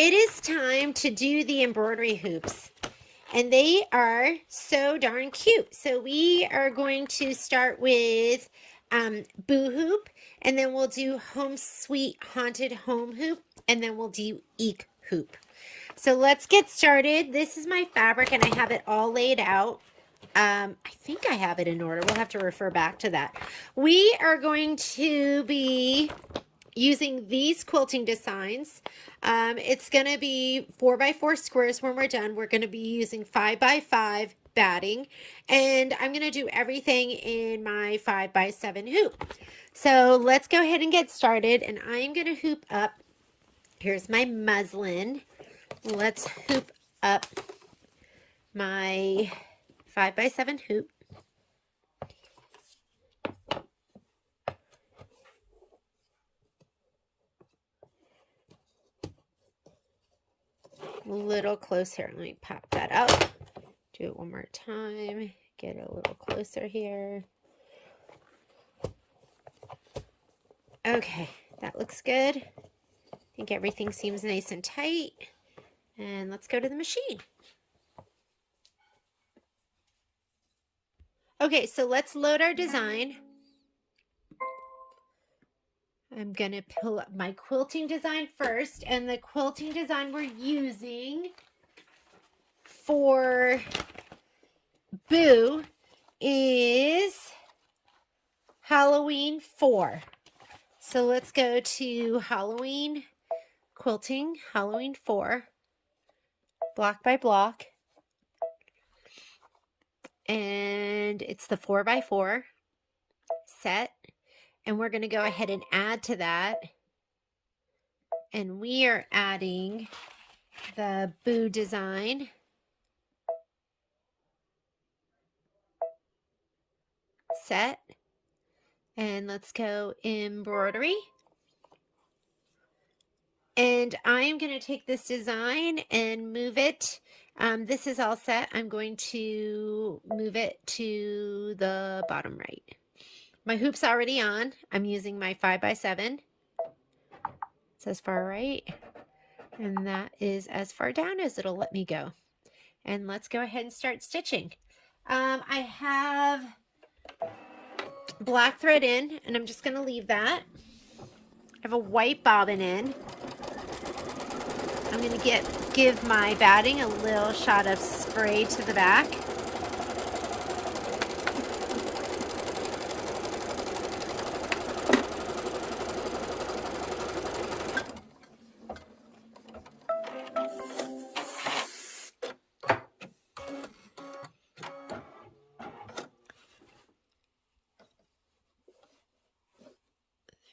it is time to do the embroidery hoops. And they are so darn cute. So we are going to start with Boo Hoop, and then we'll do Home Sweet Haunted Home Hoop, and then we'll do Eeek Hoop. So let's get started. This is my fabric, and I have it all laid out. I think I have it in order. We'll have to refer back to that. We are going to be using these quilting designs. It's going to be 4x4 squares when we're done. We're going to be using 5x5 batting, and I'm going to do everything in my 5x7 hoop. So let's go ahead and get started, and I'm going to hoop up. Here's my muslin. Let's hoop up my 5x7 hoop. A little closer. Let me pop that up. Do it one more time. Get a little closer here. Okay, that looks good. I think everything seems nice and tight. And let's go to the machine. Okay, so let's load our design. I'm going to pull up my quilting design first, and the quilting design we're using for Boo is Halloween 4. So let's go to Halloween quilting, Halloween 4, block by block, and it's the 4x4 set. And we're going to go ahead and add to that. And we are adding the Boo design. Set. And let's go embroidery. And I'm going to take this design and move it. This is all set. I'm going to move it to the bottom right. My hoop's already on. I'm using my 5x7. It says far right. And that is as far down as it'll let me go. And let's go ahead and start stitching. I have black thread in, and I'm just going to leave that. I have a white bobbin in. I'm going to give my batting a little shot of spray to the back.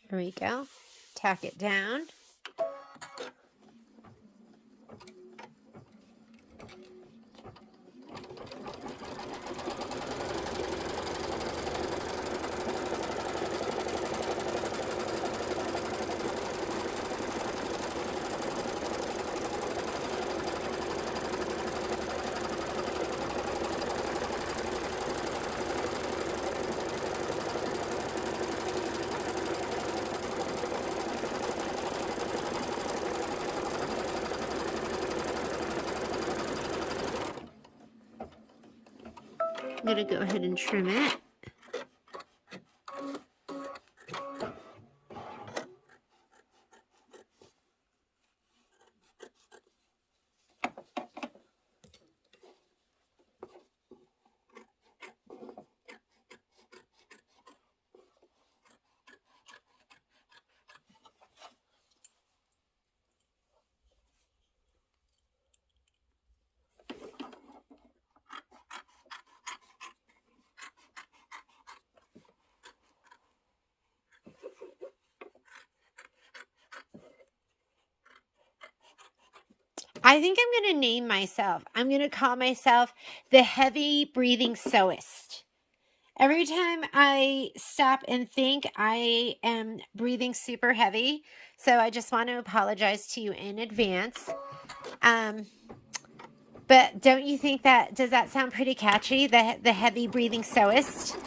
There we go. Tack it down. I'm going to go ahead and trim it. I think I'm going to name myself. I'm going to call myself the Heavy Breathing Sewist. Every time I stop and think, I am breathing super heavy. So I just want to apologize to you in advance. But don't you think that, does that sound pretty catchy? The Heavy Breathing Sewist?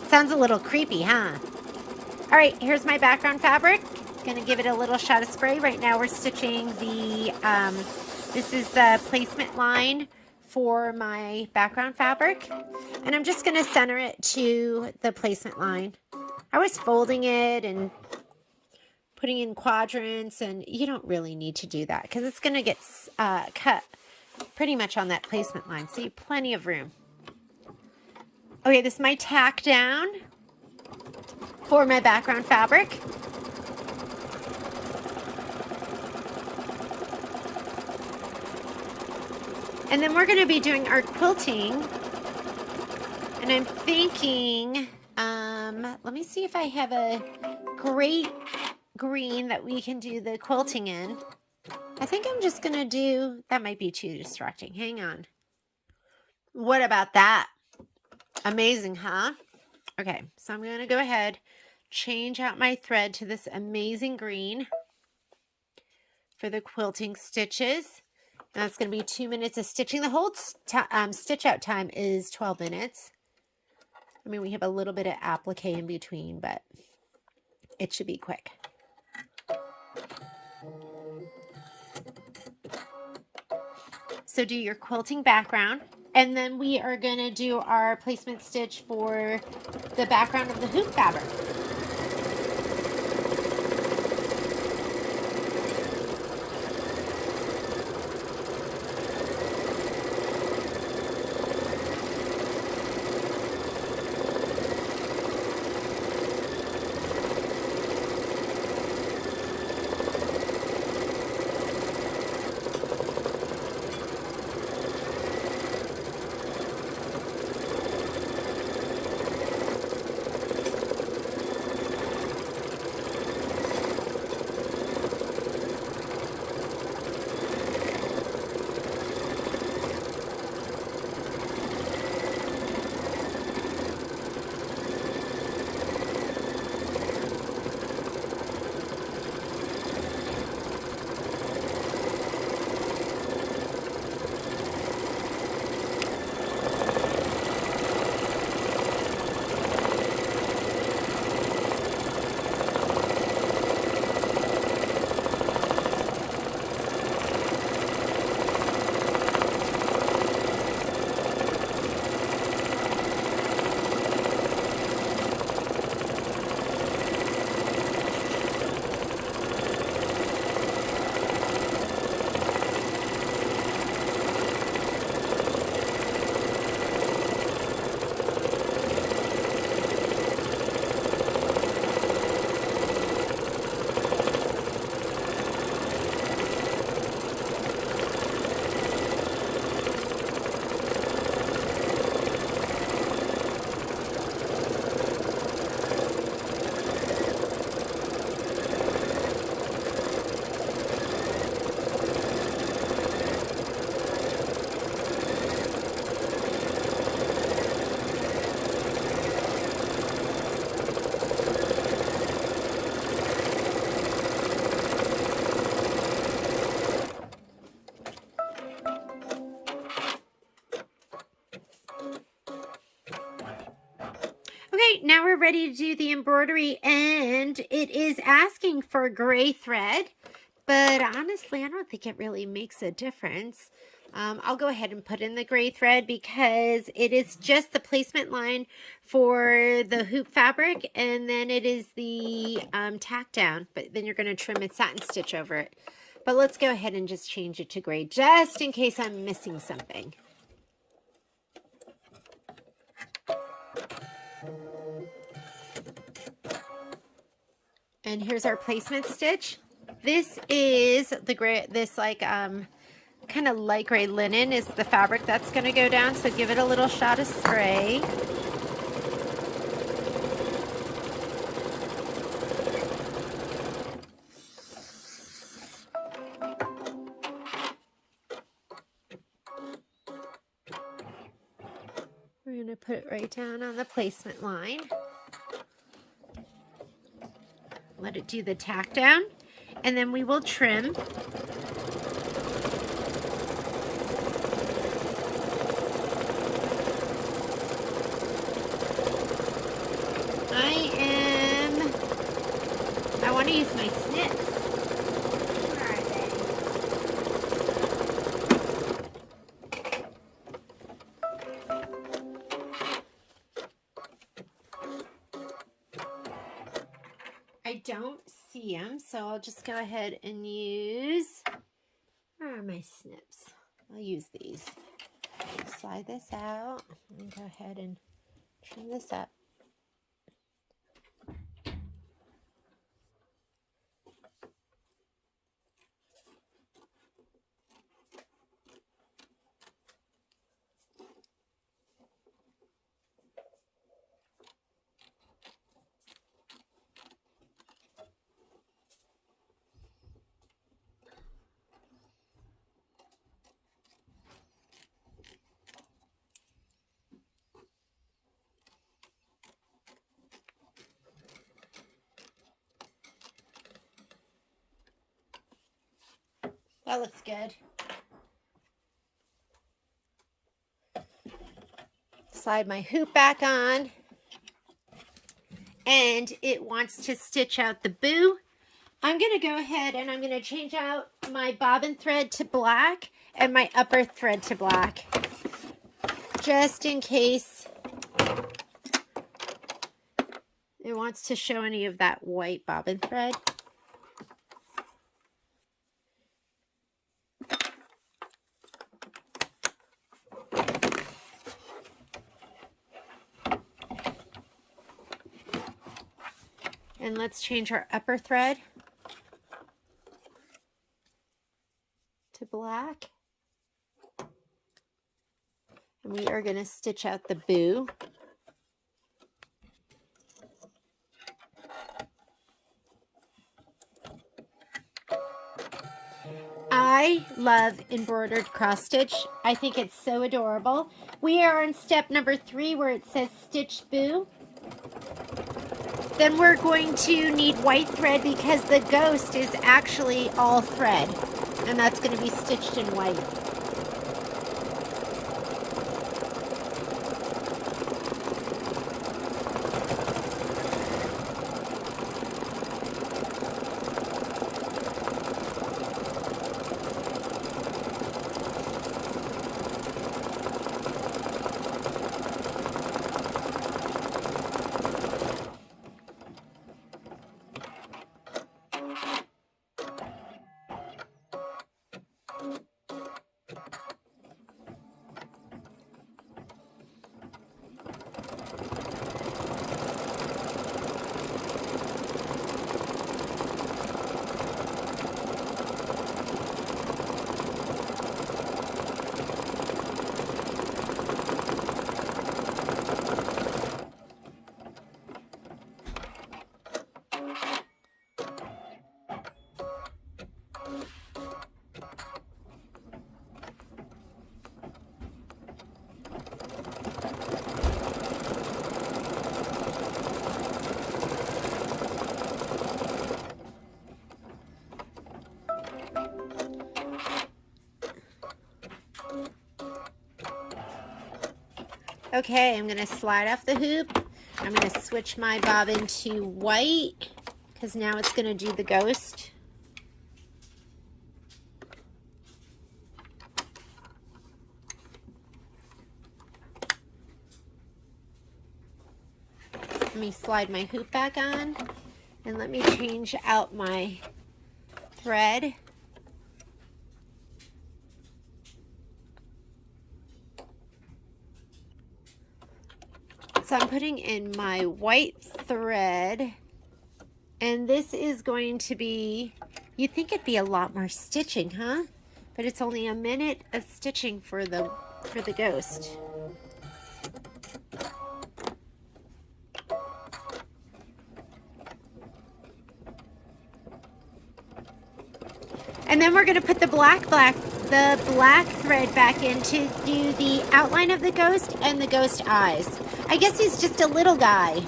Sounds a little creepy, huh? All right, here's my background fabric. going to give it a little shot of spray. Right now we're stitching the, this is the placement line for my background fabric. And I'm just going to center it to the placement line. I was folding it and putting in quadrants, and you don't really need to do that because it's going to get cut pretty much on that placement line. So you have plenty of room. Okay, this is my tack down for my background fabric. And then we're going to be doing our quilting. And I'm thinking, let me see if I have a great green that we can do the quilting in. I think I'm just going to do, that might be too distracting. Hang on. What about that? Amazing, huh? Okay, so I'm going to go ahead, change out my thread to this amazing green for the quilting stitches. And that's going to be 2 minutes of stitching. The whole stitch out time is 12 minutes. I mean, we have a little bit of applique in between, but it should be quick. So do your quilting background, and then we are going to do our placement stitch for the background of the hoop fabric. Okay, now we're ready to do the embroidery, and it is asking for gray thread, but honestly, I don't think it really makes a difference. I'll go ahead and put in the gray thread because it is just the placement line for the hoop fabric, and then it is the tack down, but then you're going to trim and satin stitch over it. But let's go ahead and just change it to gray just in case I'm missing something. And here's our placement stitch. This is the gray, this like kind of light gray linen is the fabric that's going to go down, so give it a little shot of spray. We're going to put it right down on the placement line. Let it do the tack down, and then we will trim. I want to use my snip. don't see them, so I'll just go ahead and use, where are my snips? I'll use these. Slide this out and go ahead and trim this up. That looks good. Slide my hoop back on. And it wants to stitch out the boo. I'm going to go ahead and I'm going to change out my bobbin thread to black and my upper thread to black. Just in case it wants to show any of that white bobbin thread. And let's change our upper thread to black. And we are going to stitch out the boo. I love embroidered cross stitch. I think it's so adorable. We are on step number 3 where it says stitch boo. Then we're going to need white thread because the ghost is actually all thread. And that's going to be stitched in white. Okay, I'm going to slide off the hoop. I'm going to switch my bobbin to white because now it's going to do the ghost. Let me slide my hoop back on and let me change out my thread. So I'm putting in my white thread, and this is going to be, you'd think it'd be a lot more stitching, huh? But it's only a minute of stitching for the ghost. And then we're going to put the black thread back in to do the outline of the ghost and the ghost eyes. I guess he's just a little guy.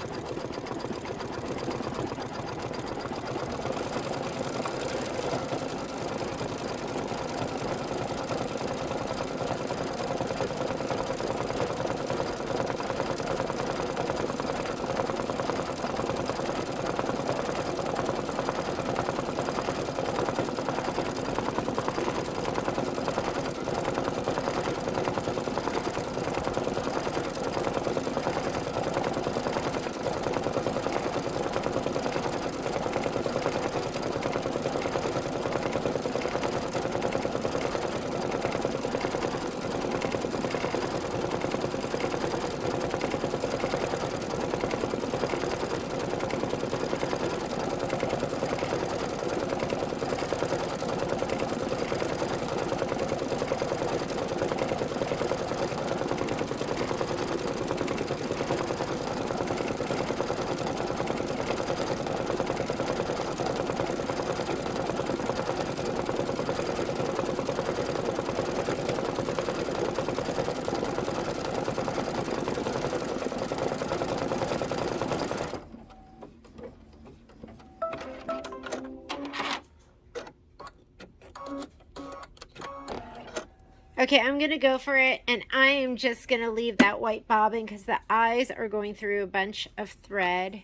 Okay, I'm going to go for it, and I am just going to leave that white bobbin because the eyes are going through a bunch of thread,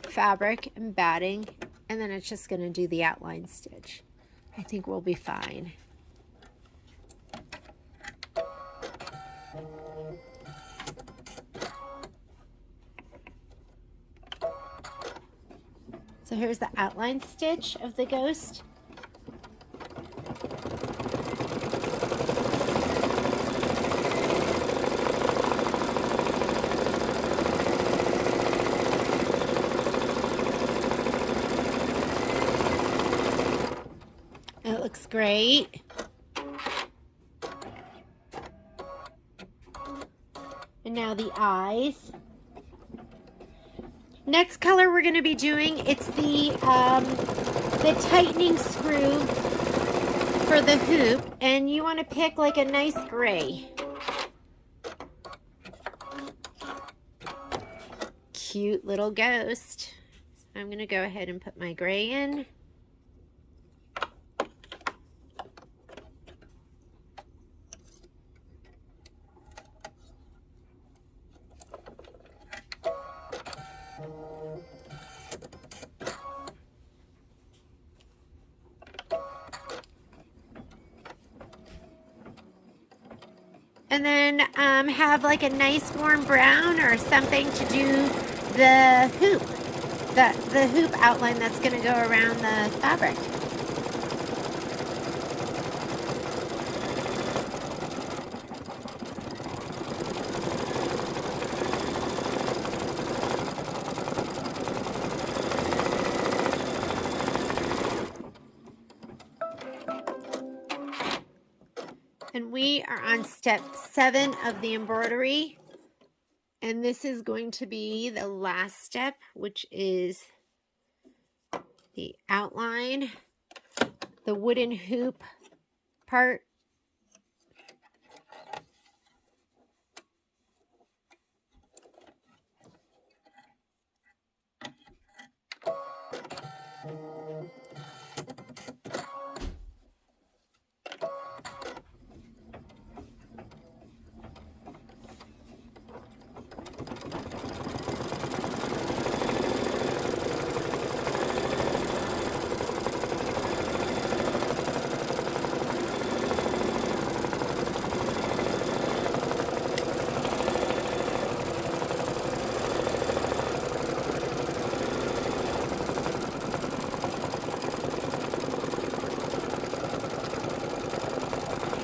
fabric, and batting, and then it's just going to do the outline stitch. I think we'll be fine. So here's the outline stitch of the ghost. It looks great. And now the eyes. Next color we're going to be doing, it's the tightening screw for the hoop, and you want to pick like a nice gray. Cute little ghost. So I'm going to go ahead and put my gray in. And then have like a nice warm brown or something to do the hoop, the hoop outline that's going to go around the fabric. And we are on step 7 of the embroidery. And this is going to be the last step, which is the outline, the wooden hoop part.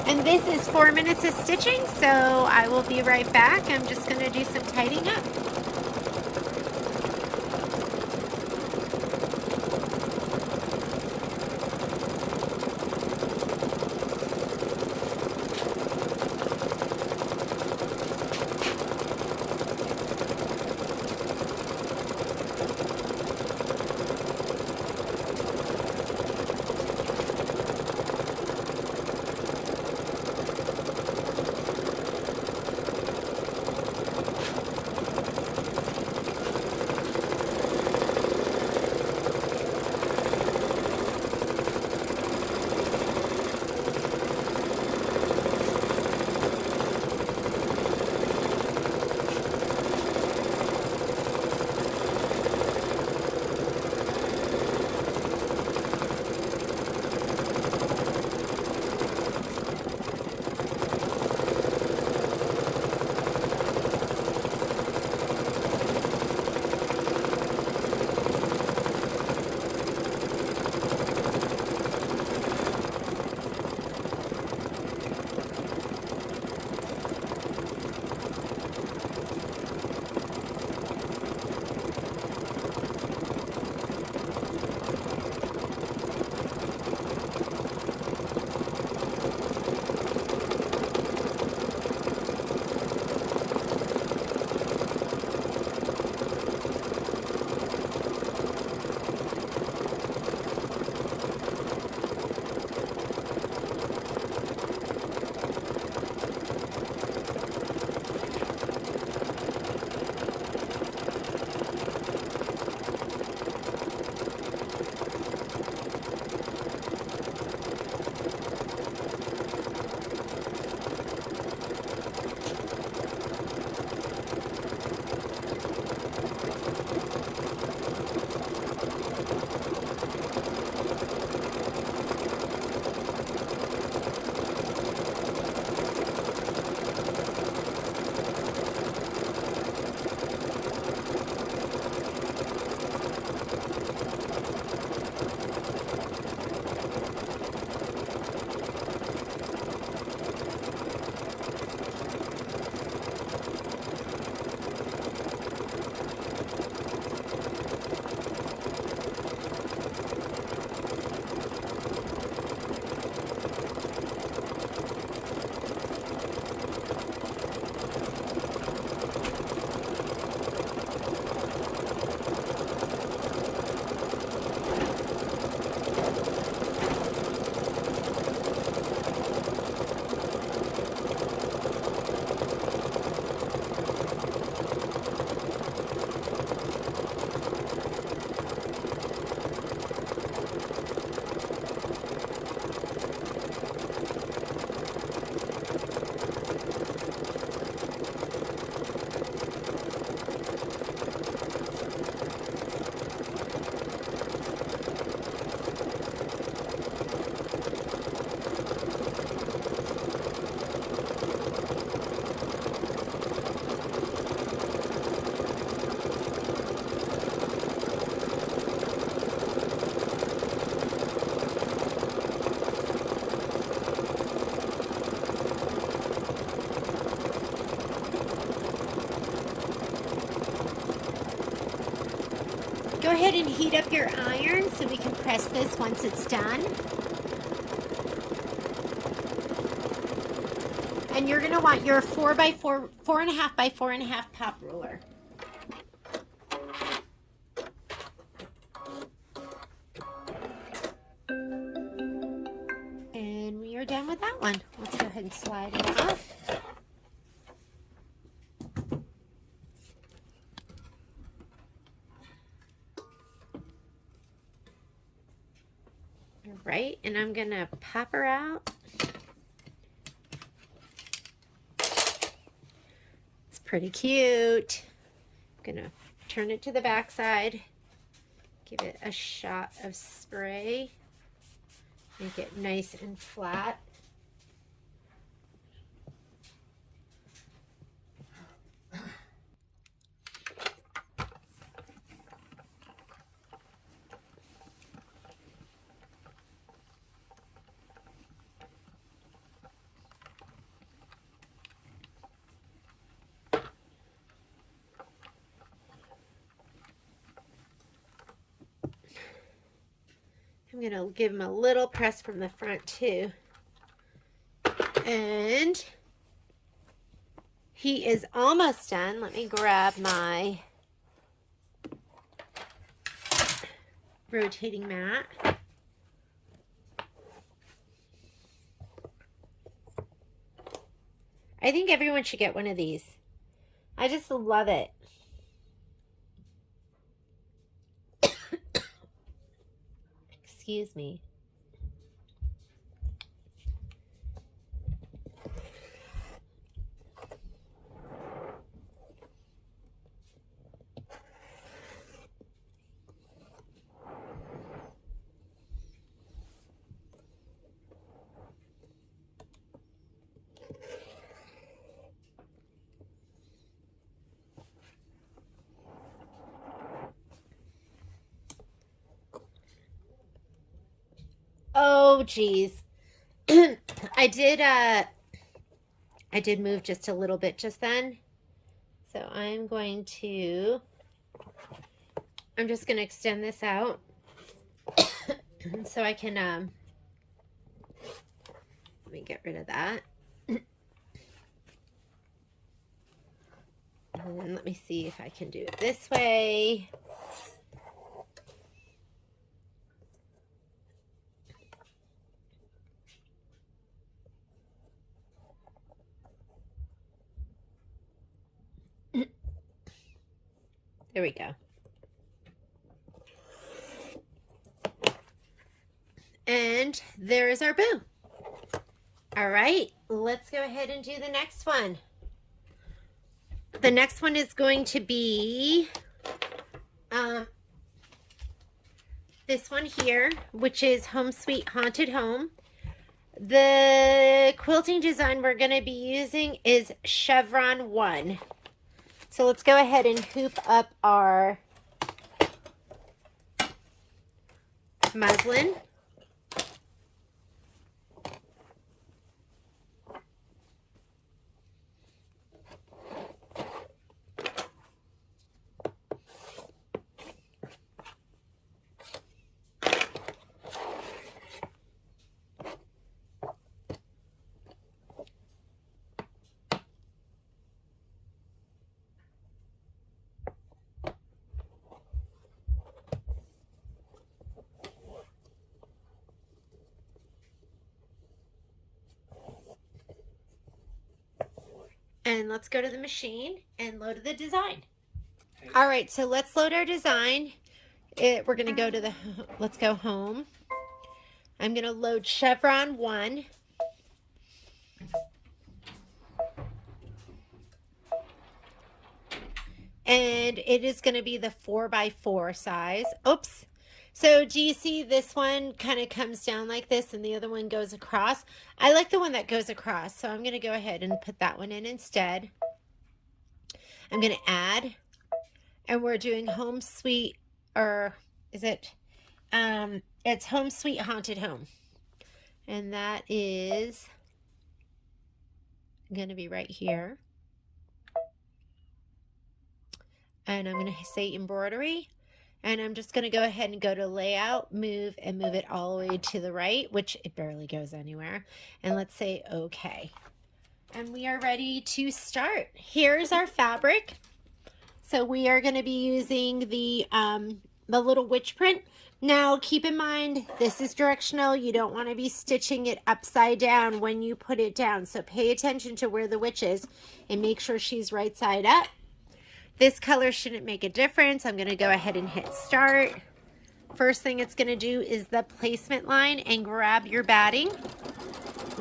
And this is 4 minutes of stitching, so I will be right back. I'm just going to do some tidying up. ahead and heat up your iron so we can press this once it's done. And you're going to want your 4x4, 4.5 by 4.5 pop ruler. And we are done with that one. Let's go ahead and slide it off. All right, and I'm going to pop her out. It's pretty cute. I'm going to turn it to the back side. Give it a shot of spray. Make it nice and flat. I'm going to give him a little press from the front too. And he is almost done. Let me grab my rotating mat. I think everyone should get one of these. I just love it. Excuse me. Oh, geez. I did move just a little bit just then. So I'm just going to extend this out so I can, let me get rid of that. And then let me see if I can do it this way. There we go. And there is our boo. All right, let's go ahead and do the next one. The next one is going to be this one here, which is Home Sweet Haunted Home. The quilting design we're going to be using is Chevron 1. So let's go ahead and hoop up our muslin. And let's go to the machine and load the design. All right, so let's load our design. We're going to go to the, let's go home. I'm going to load Chevron 1. And it is going to be the 4x4 size. Oops. So do you see this one kind of comes down like this and the other one goes across? I like the one that goes across, so I'm going to go ahead and put that one in instead. I'm going to add, and we're doing Home Sweet, or is it, it's Home Sweet Haunted Home. And that is going to be right here. And I'm going to say embroidery. And I'm just going to go ahead and go to layout, move, and move it all the way to the right, which it barely goes anywhere. And let's say okay. And we are ready to start. Here's our fabric. So we are going to be using the little witch print. Now keep in mind, this is directional. You don't want to be stitching it upside down when you put it down. So pay attention to where the witch is and make sure she's right side up. This color shouldn't make a difference. I'm going to go ahead and hit start. First thing it's going to do is the placement line, and grab your batting.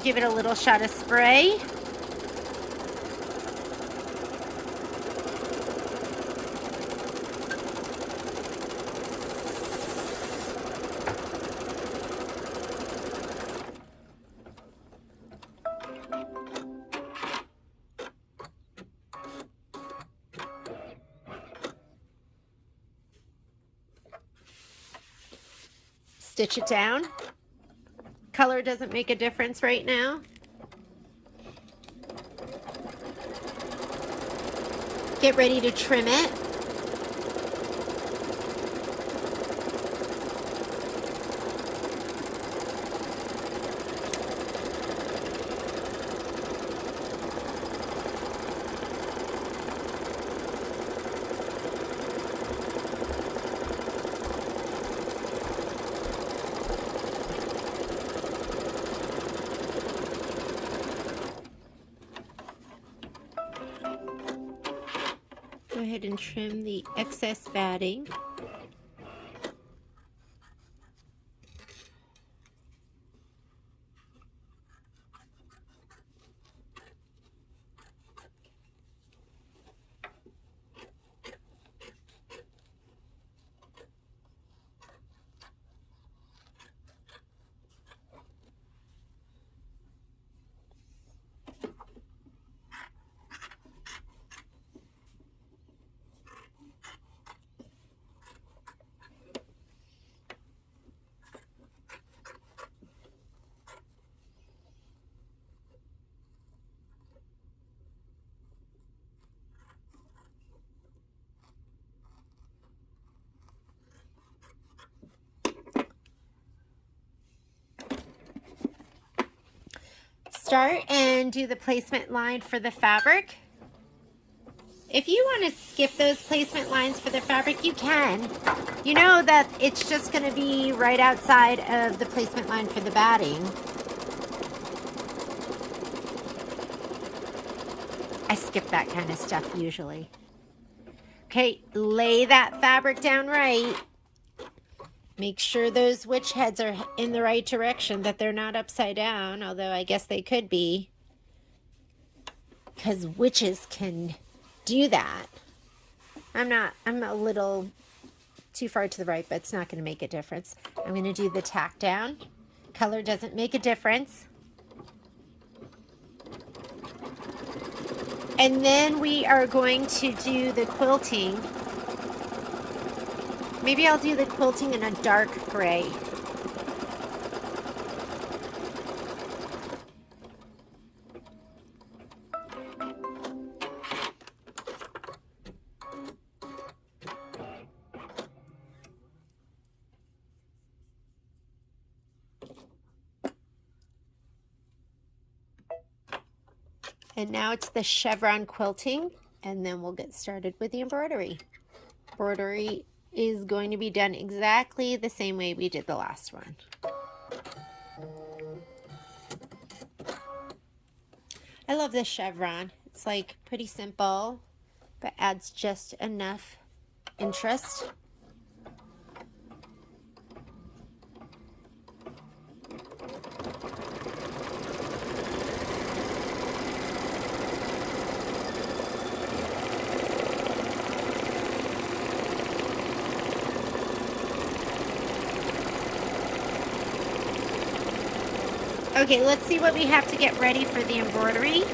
Give it a little shot of spray. Stitch it down. Color doesn't make a difference right now. Get ready to trim it. Go ahead and trim the excess batting. Start and do the placement line for the fabric. If you want to skip those placement lines for the fabric, you can. You know that it's just going to be right outside of the placement line for the batting. I skip that kind of stuff usually. Okay, lay that fabric down right. Make sure those witch heads are in the right direction, that they're not upside down, although I guess they could be, because witches can do that. I'm a little too far to the right, but it's not going to make a difference. I'm going to do the tack down. Color doesn't make a difference. And then we are going to do the quilting. Maybe I'll do the quilting in a dark gray. And now it's the chevron quilting, and then we'll get started with the embroidery. Embroidery is going to be done exactly the same way we did the last one. I love this chevron. It's like pretty simple, but adds just enough interest. Okay, let's see what we have to get ready for the embroidery.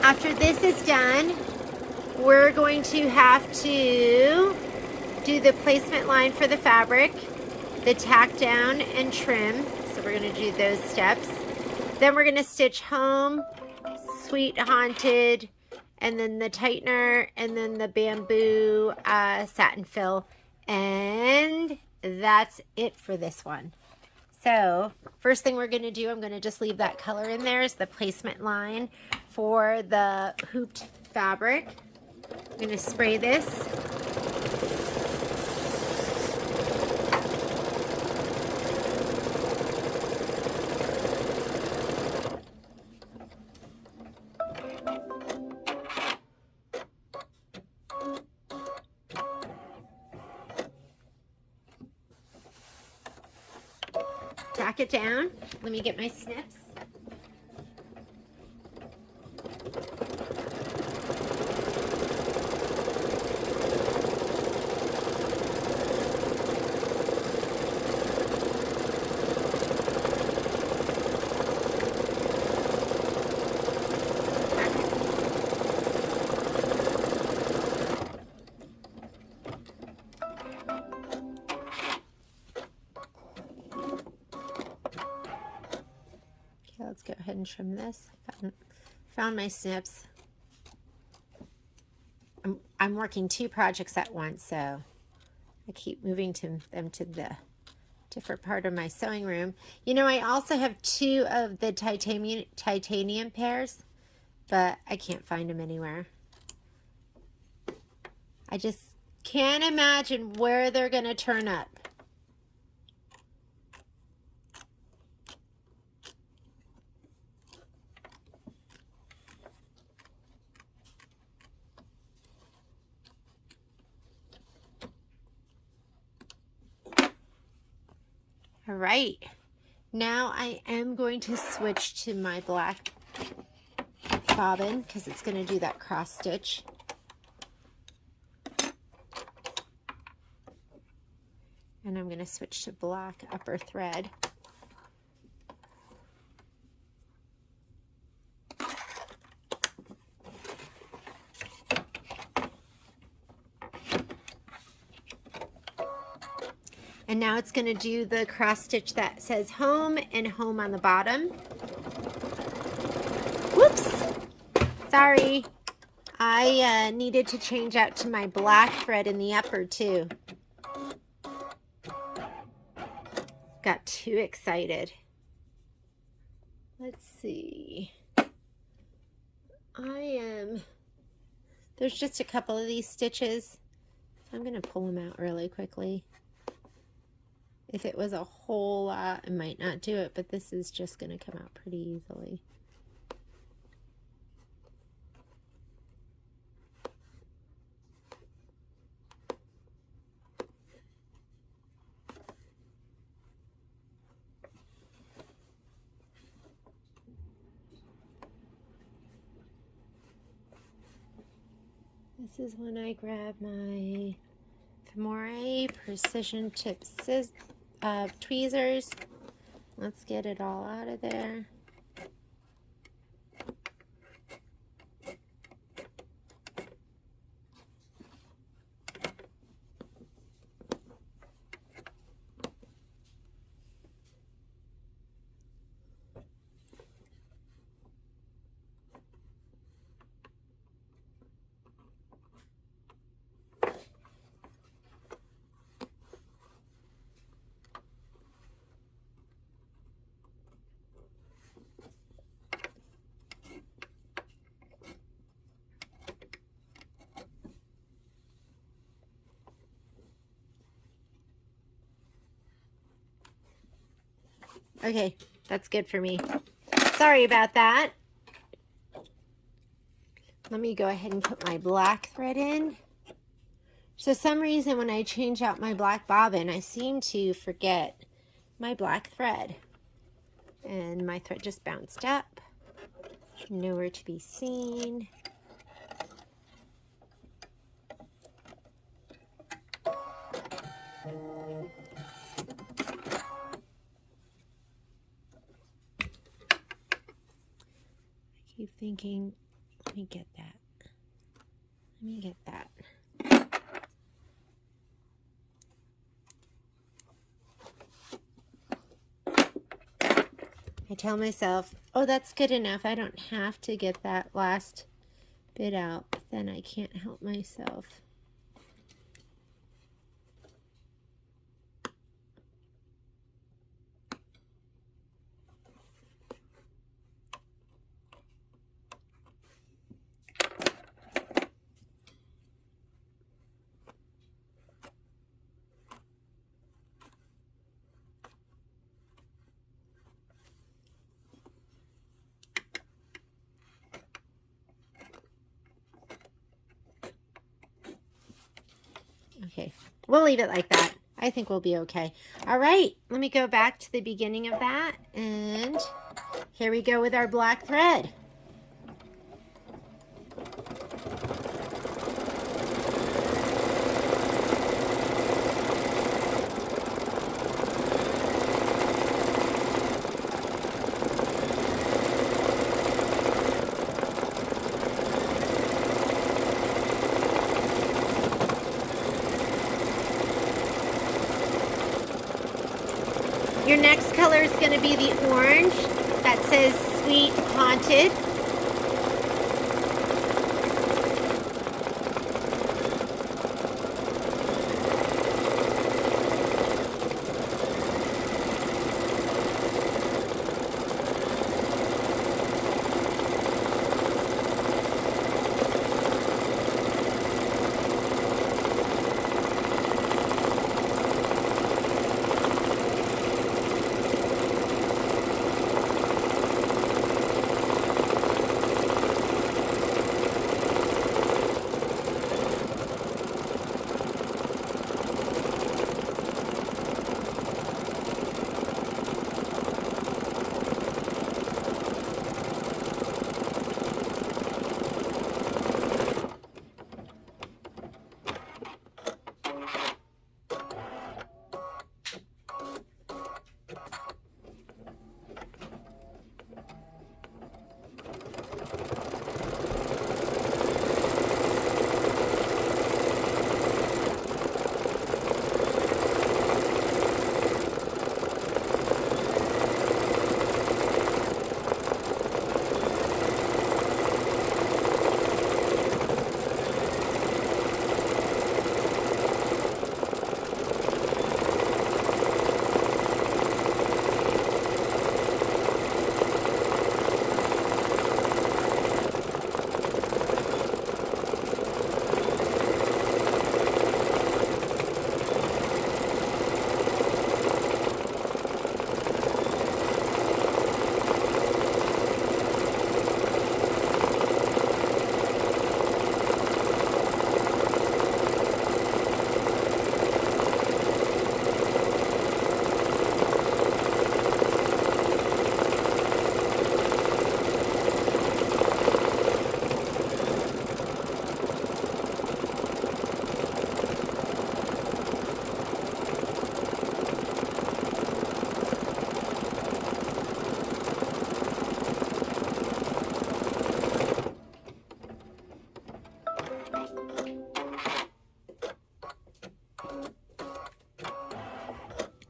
After this is done, we're going to have to do the placement line for the fabric, the tack down and trim. So we're going to do those steps. Then we're going to stitch home, sweet haunted, and then the tightener, and then the bamboo satin fill. And that's it for this one. So first thing we're going to do, I'm going to just leave that color in there, is the placement line for the hooped fabric. I'm going to spray this. Tack it down. Let me get my snips. Let's go ahead and trim this. Found my snips. I'm working 2 projects at once, so I keep moving them to the different part of my sewing room. You know, I also have 2 of the titanium pairs, but I can't find them anywhere. I just can't imagine where they're going to turn up. All right, now I am going to switch to my black bobbin because it's going to do that cross stitch. And I'm going to switch to black upper thread. And now it's going to do the cross stitch that says home and home on the bottom. Whoops! Sorry. I needed to change out to my black thread in the upper too. Got too excited. Let's see. There's just a couple of these stitches. So I'm going to pull them out really quickly. If it was a whole lot, I might not do it, but this is just going to come out pretty easily. This is when I grab my Femore Precision Tip tweezers. Let's get it all out of there. Okay, that's good for me. Sorry about that. Let me go ahead and put my black thread in. For some reason, when I change out my black bobbin, I seem to forget my black thread. And my thread just bounced up. Nowhere to be seen. Keep thinking, let me get that. Let me get that. I tell myself, oh, that's good enough. I don't have to get that last bit out. But then I can't help myself. Okay, we'll leave it like that. I think we'll be okay. All right, let me go back to the beginning of that. And here we go with our black thread. Your next color is going to be the orange that says Sweet Haunted.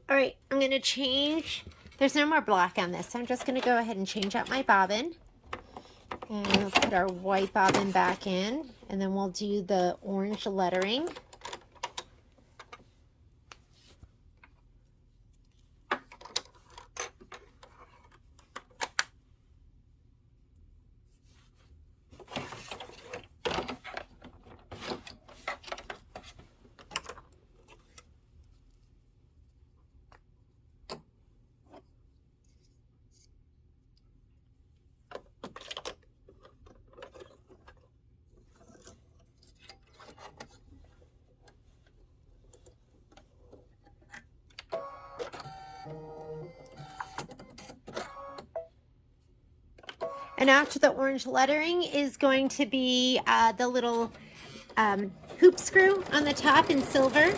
All right, I'm going to change. There's no more black on this, so I'm just going to go ahead and change out my bobbin. And we'll put our white bobbin back in, and then we'll do the orange lettering. And after the orange lettering is going to be the little hoop screw on the top in silver.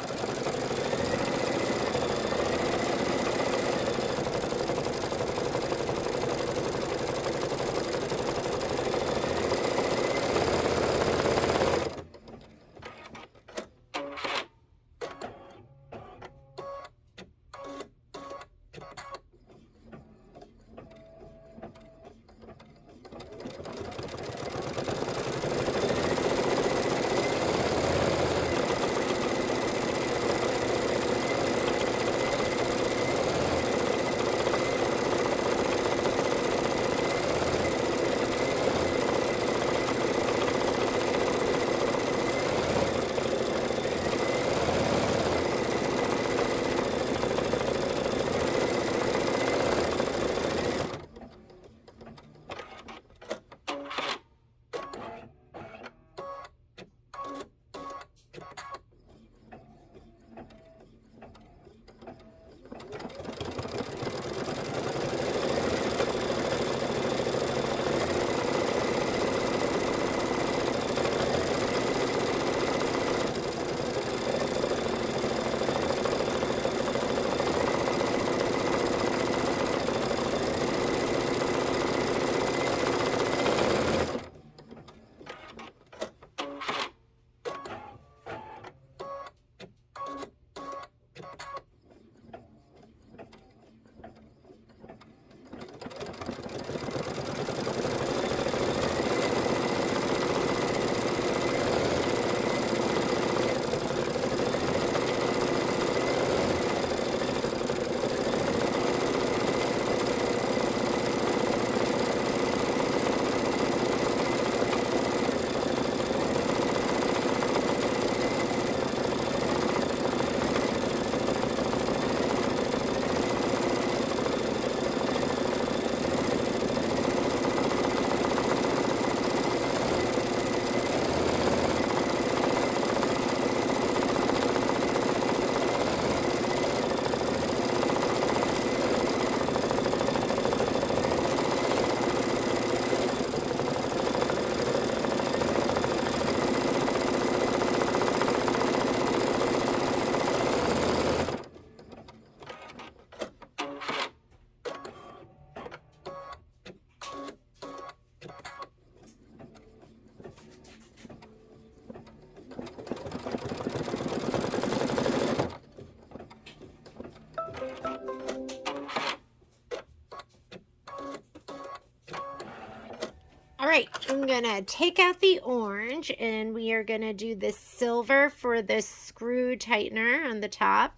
I'm gonna take out the orange and we are gonna do the silver for the screw tightener on the top.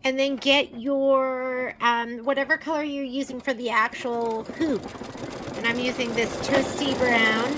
And then get your, whatever color you're using for the actual hoop. And I'm using this toasty brown.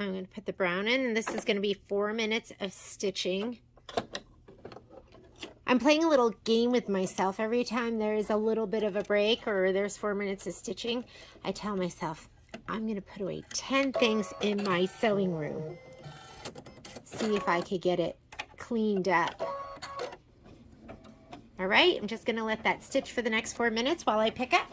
I'm going to put the brown in, and this is going to be 4 minutes of stitching. I'm playing a little game with myself. Every time there is a little bit of a break or there's 4 minutes of stitching, I tell myself, I'm going to put away 10 things in my sewing room. See if I could get it cleaned up. All right, I'm just going to let that stitch for the next 4 minutes while I pick up.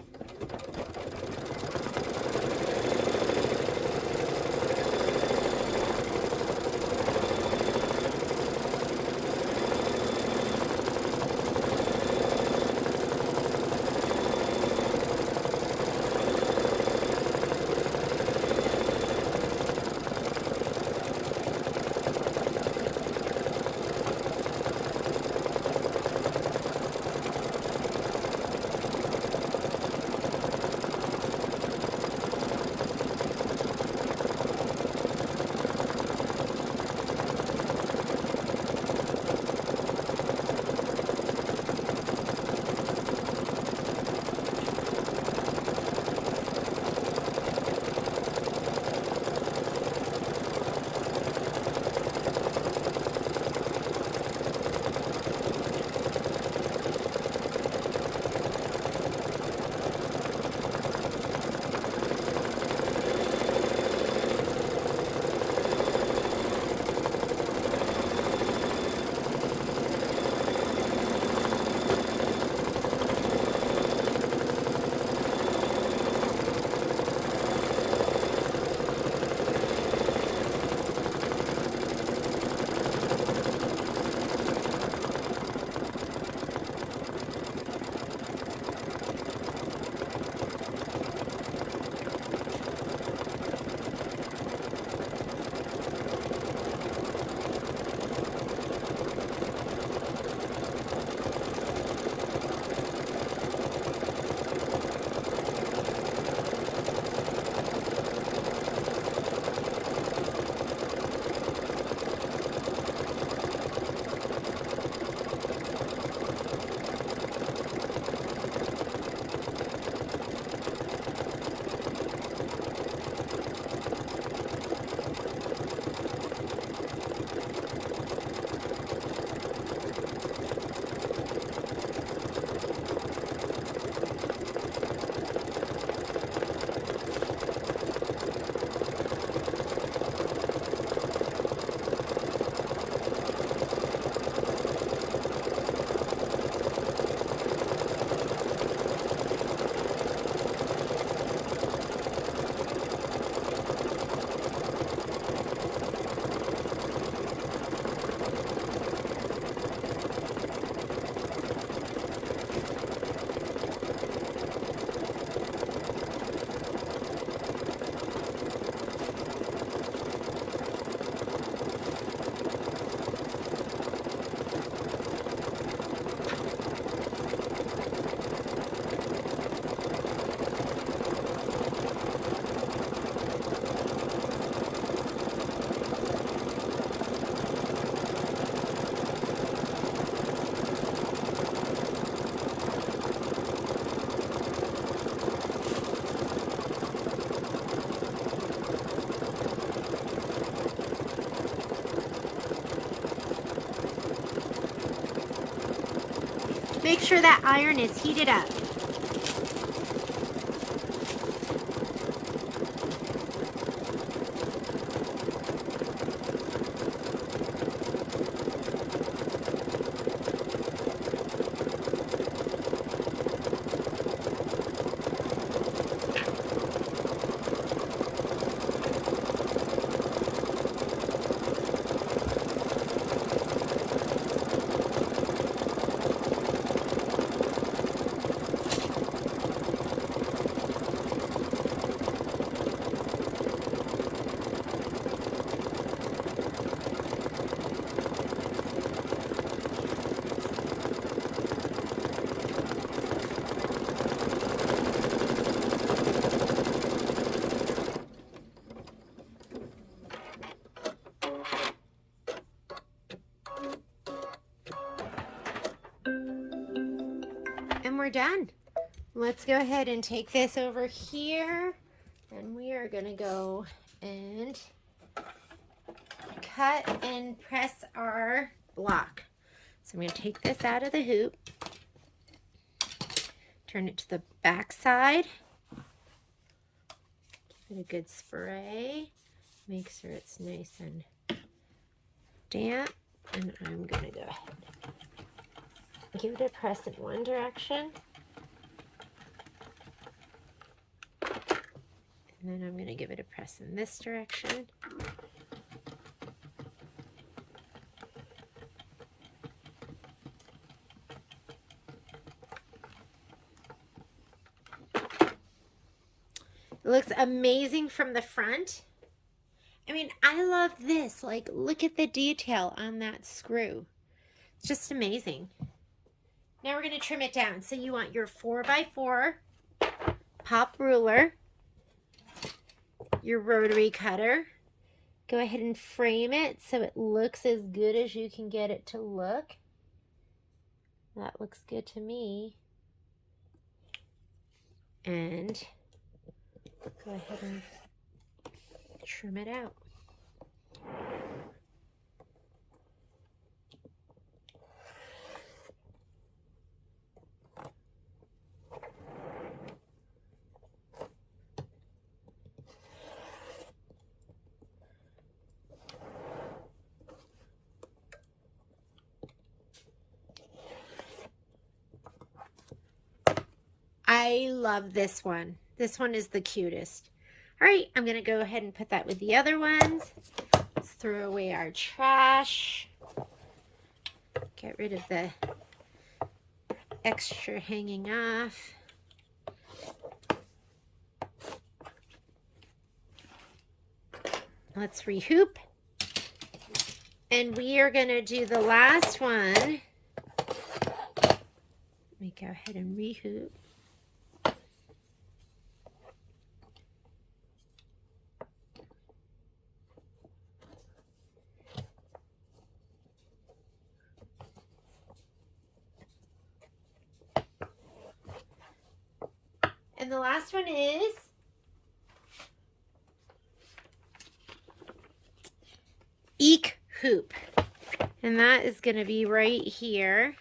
Make sure that iron is heated up. we're done. Let's go ahead and take this over here, and we are going to go and cut and press our block. So I'm going to take this out of the hoop, turn it to the back side, give it a good spray, make sure it's nice and damp, and I'm going to go ahead and give it a press in one direction, and then I'm going to give it a press in this direction. It looks amazing from the front. I mean, I love this. Like, look at the detail on that screw. It's just amazing. Now we're going to trim it down. So you want your 4x4 pop ruler, your rotary cutter. Go ahead and frame it so it looks as good as you can get it to look. That looks good to me. And go ahead and trim it out. I love this one. This one is the cutest. All right, I'm going to go ahead and put that with the other ones. Let's throw away our trash. Get rid of the extra hanging off. Let's rehoop. And we are going to do the last one. Let me go ahead and rehoop. And the last one is Eeek hoop. And that is going to be right here.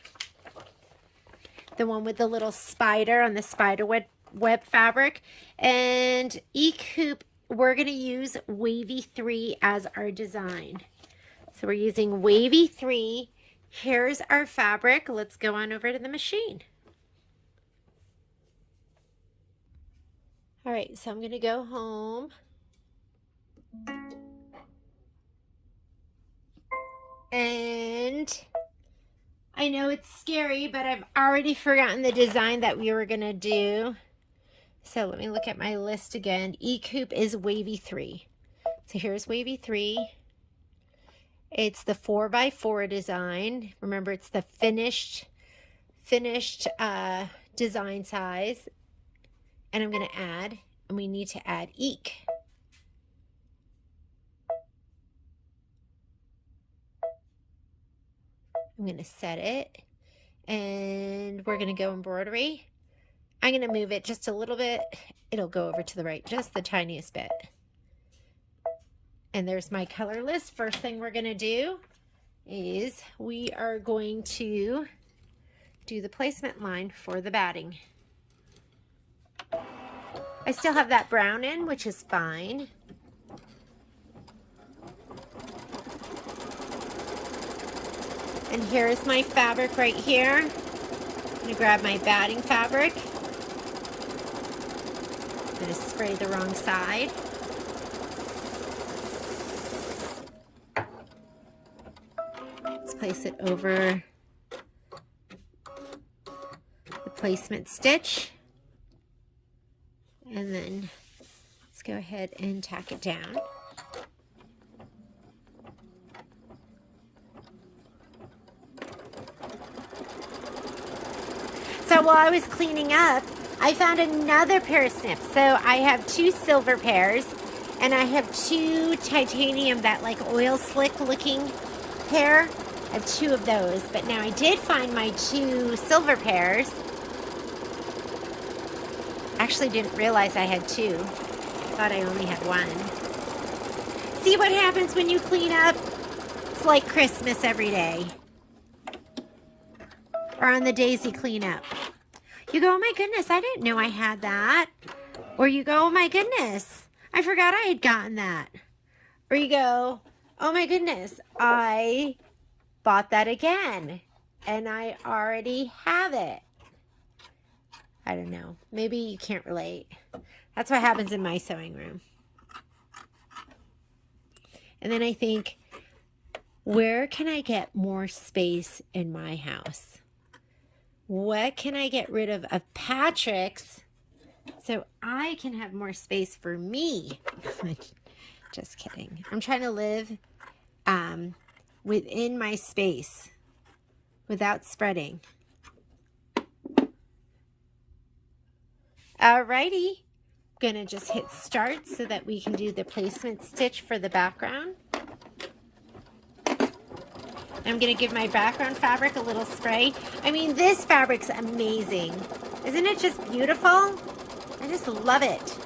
The one with the little spider on the spider web fabric. And Eeek hoop, we're going to use Wavy 3 as our design. So we're using Wavy 3. Here's our fabric. Let's go on over to the machine. All right, so I'm going to go home. And I know it's scary, but I've already forgotten the design that we were going to do. So let me look at my list again. Eeek hoop is Wavy 3. So here's Wavy 3. It's the 4x4 design. Remember, it's the finished design size. And I'm going to add, and we need to add Eeek. I'm going to set it, and we're going to go embroidery. I'm going to move it just a little bit. It'll go over to the right, just the tiniest bit. And there's my color list. First thing we're going to do is we are going to do the placement line for the batting. I still have that brown in, which is fine. And here's my fabric right here. I'm going to grab my batting fabric. I'm going to spray the wrong side. Let's place it over the placement stitch. And then let's go ahead and tack it down. So while I was cleaning up, I found another pair of snips. So I have 2 silver pairs, and I have 2 titanium, that like oil slick looking pair. I have 2 of those, but now I did find my 2 silver pairs. actually didn't realize I had two. Thought I only had one. See what happens when you clean up? It's like Christmas every day. Or on the days you clean up. You go, oh my goodness, I didn't know I had that. Or you go, oh my goodness, I forgot I had gotten that. Or you go, oh my goodness, I bought that again. And I already have it. I don't know. Maybe you can't relate. That's what happens in my sewing room. And then I think, where can I get more space in my house? What can I get rid of Patrick's so I can have more space for me? Just kidding. I'm trying to live within my space without spreading. Alrighty. I'm gonna just hit start so that we can do the placement stitch for the background. I'm going to give my background fabric a little spray. I mean, this fabric's amazing. Isn't it just beautiful? I just love it.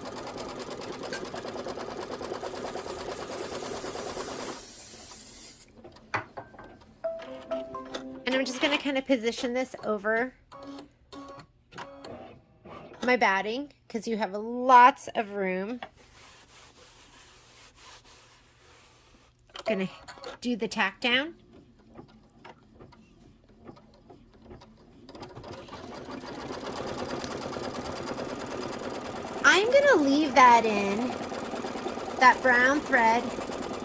And I'm just going to kind of position this over my batting because you have lots of room. I'm going to do the tack down. I'm going to leave that in, that brown thread,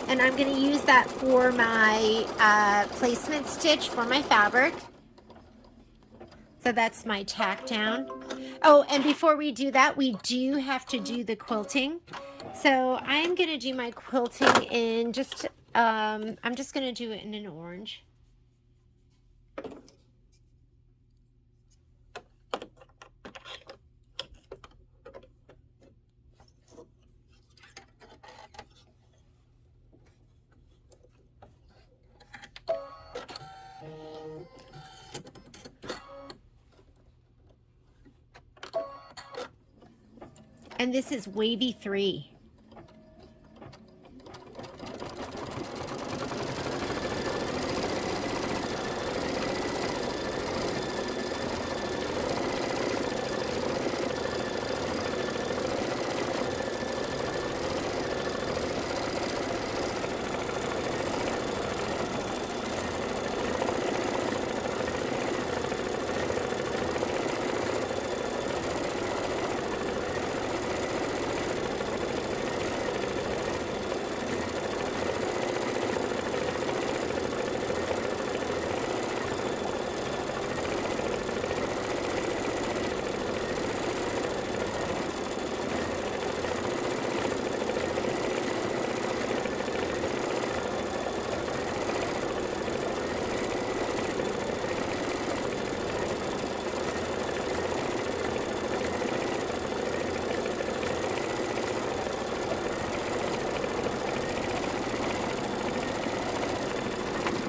and I'm going to use that for my placement stitch for my fabric. So that's my tack down. Oh, and before we do that, we do have to do the quilting. So I'm going to do my quilting in just, I'm just going to do it in an orange. And this is wavy 3.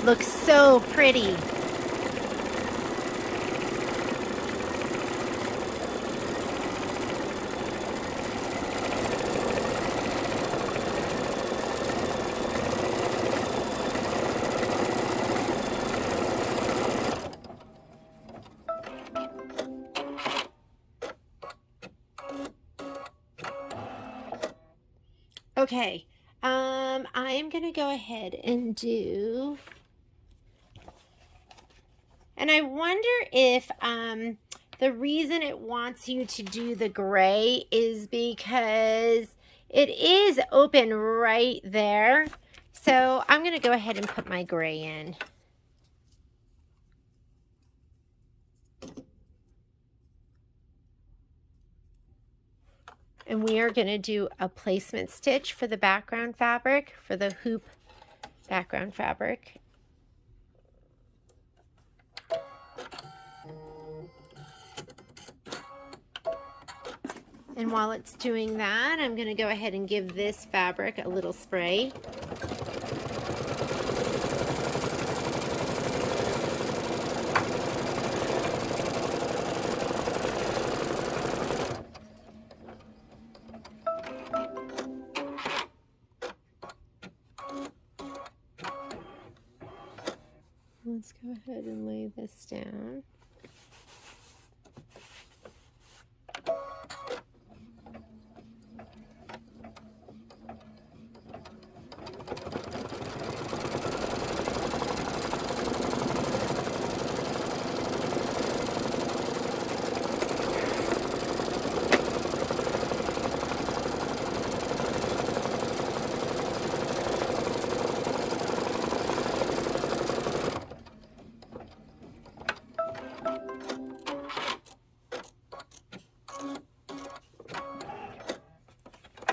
Looks so pretty. Okay, I'm gonna go ahead and do, and I wonder if the reason it wants you to do the gray is because it is open right there. So I'm gonna go ahead and put my gray in. And we are going to do a placement stitch for the background fabric, for the hoop background fabric. And while it's doing that, I'm going to go ahead and give this fabric a little spray. Let's go ahead and lay this down.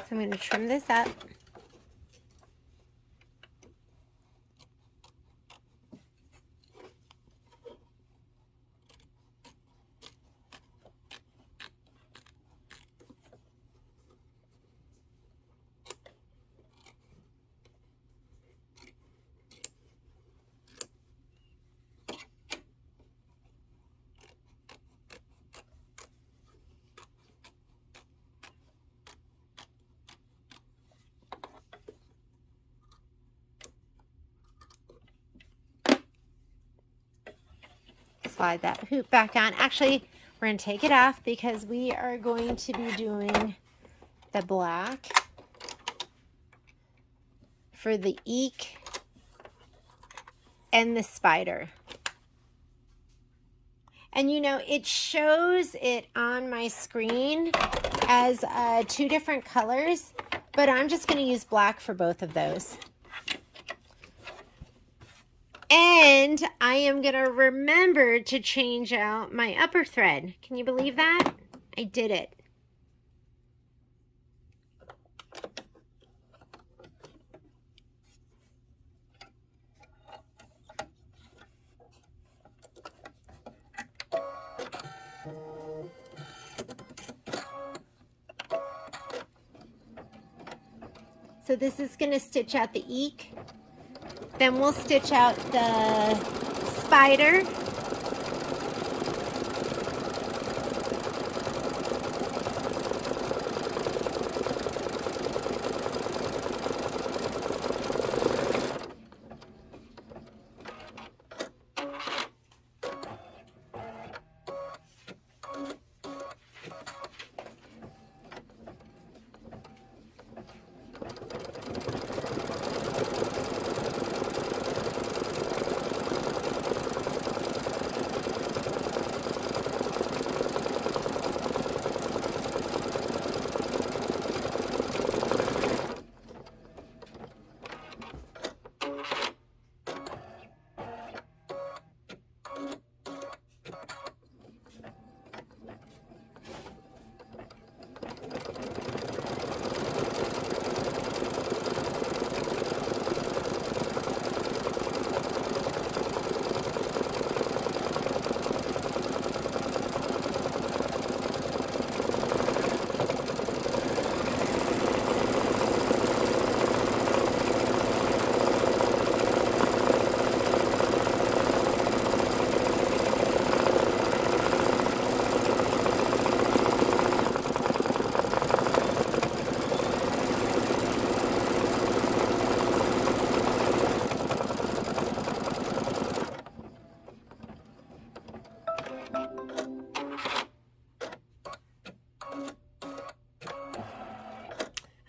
So I'm going to trim this up. Slide that hoop back on. Actually, we're going to take it off because we are going to be doing the black for the Eeek and the spider. And you know, it shows it on my screen as 2 different colors, but I'm just going to use black for both of those. And I am going to remember to change out my upper thread. Can you believe that? I did it. So this is going to stitch out the Eeek. Then we'll stitch out the spider.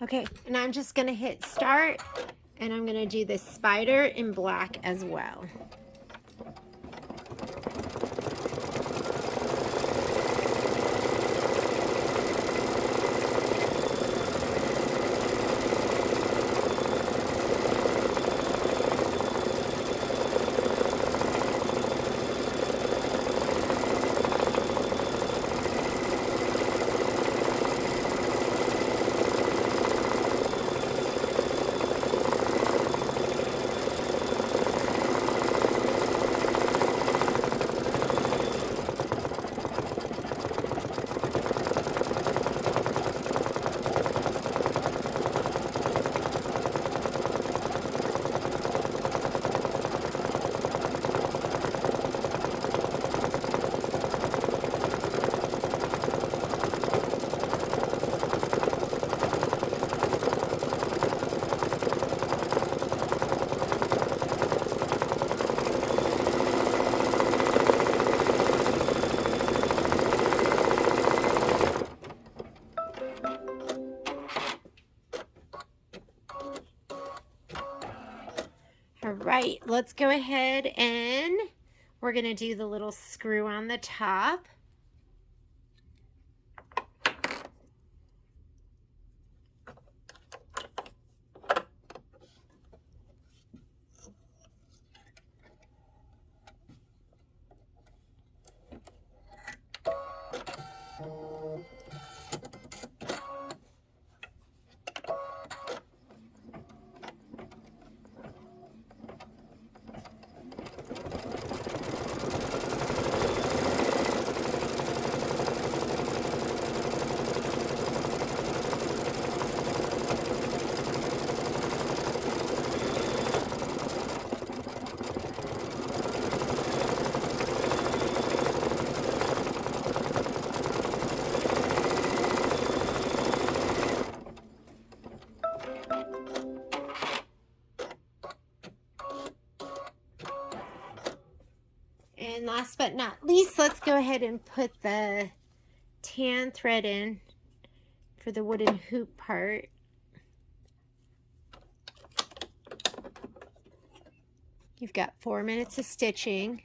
Okay, and I'm just going to hit start, and I'm going to do this spider in black as well. right, let's go ahead and we're going to do the little screw on the top. And last but not least, let's go ahead and put the tan thread in for the wooden hoop part. You've got 4 minutes of stitching.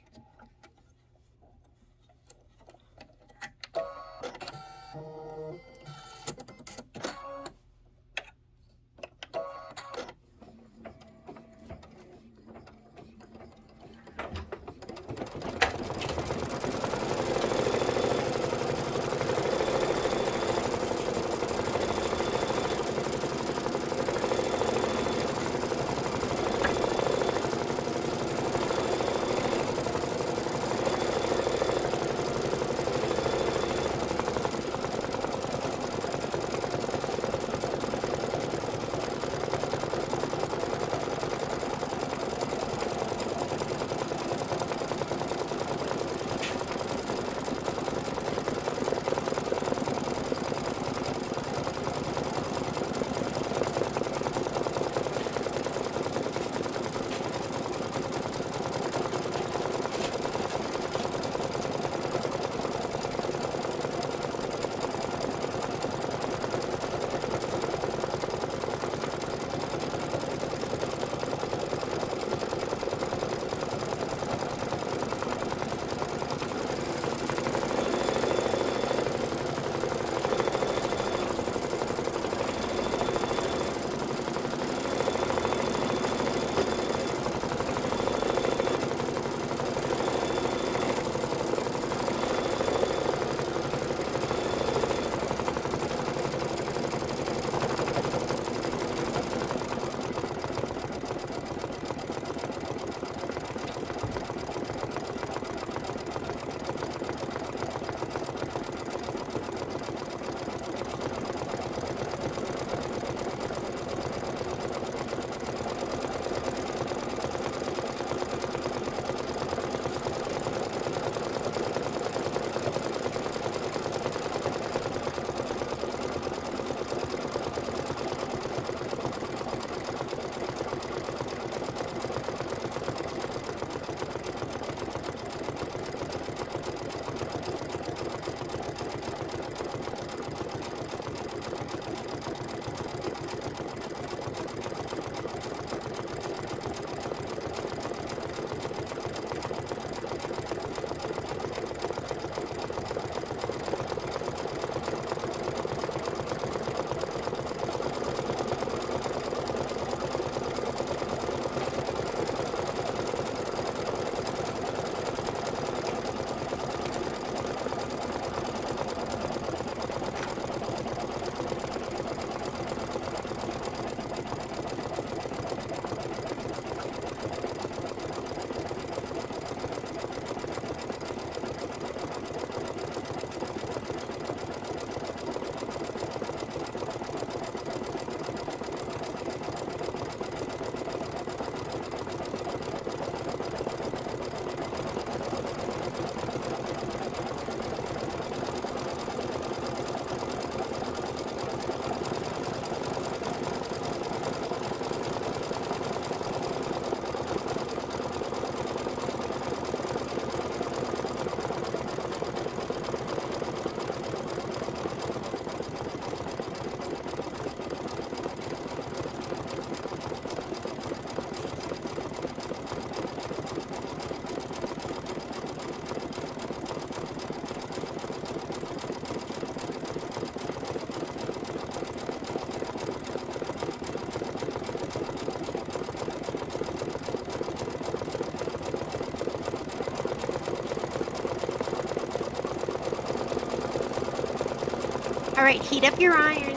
All right, heat up your iron.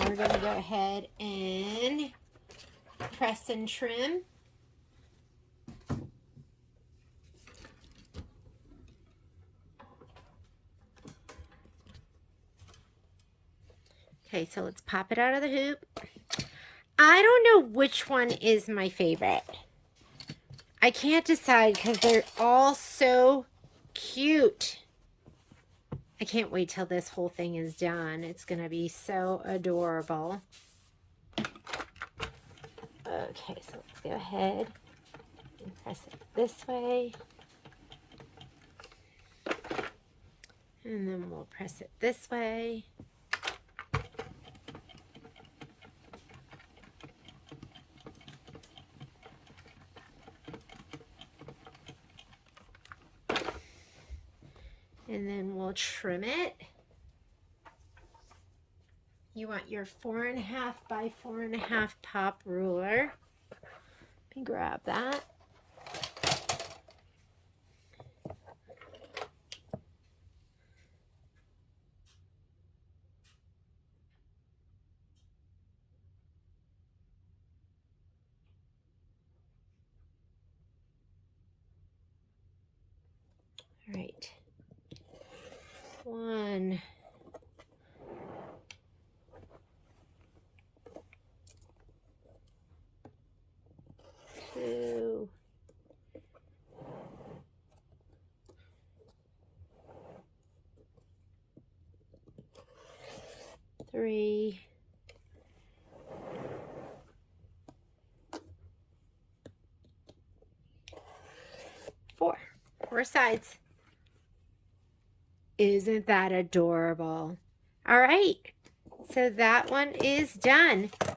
We're going to go ahead and press and trim. Okay, so let's pop it out of the hoop. I don't know which one is my favorite. I can't decide because they're all so cute. I can't wait till this whole thing is done. It's going to be so adorable. Okay, so let's go ahead and press it this way. And then we'll press it this way. And then we'll trim it. You want your 4.5 by 4.5 pop ruler. Let me grab that. All right. 1, 2, 3, 4. 4 sides. Isn't that adorable? All right, so that one is done.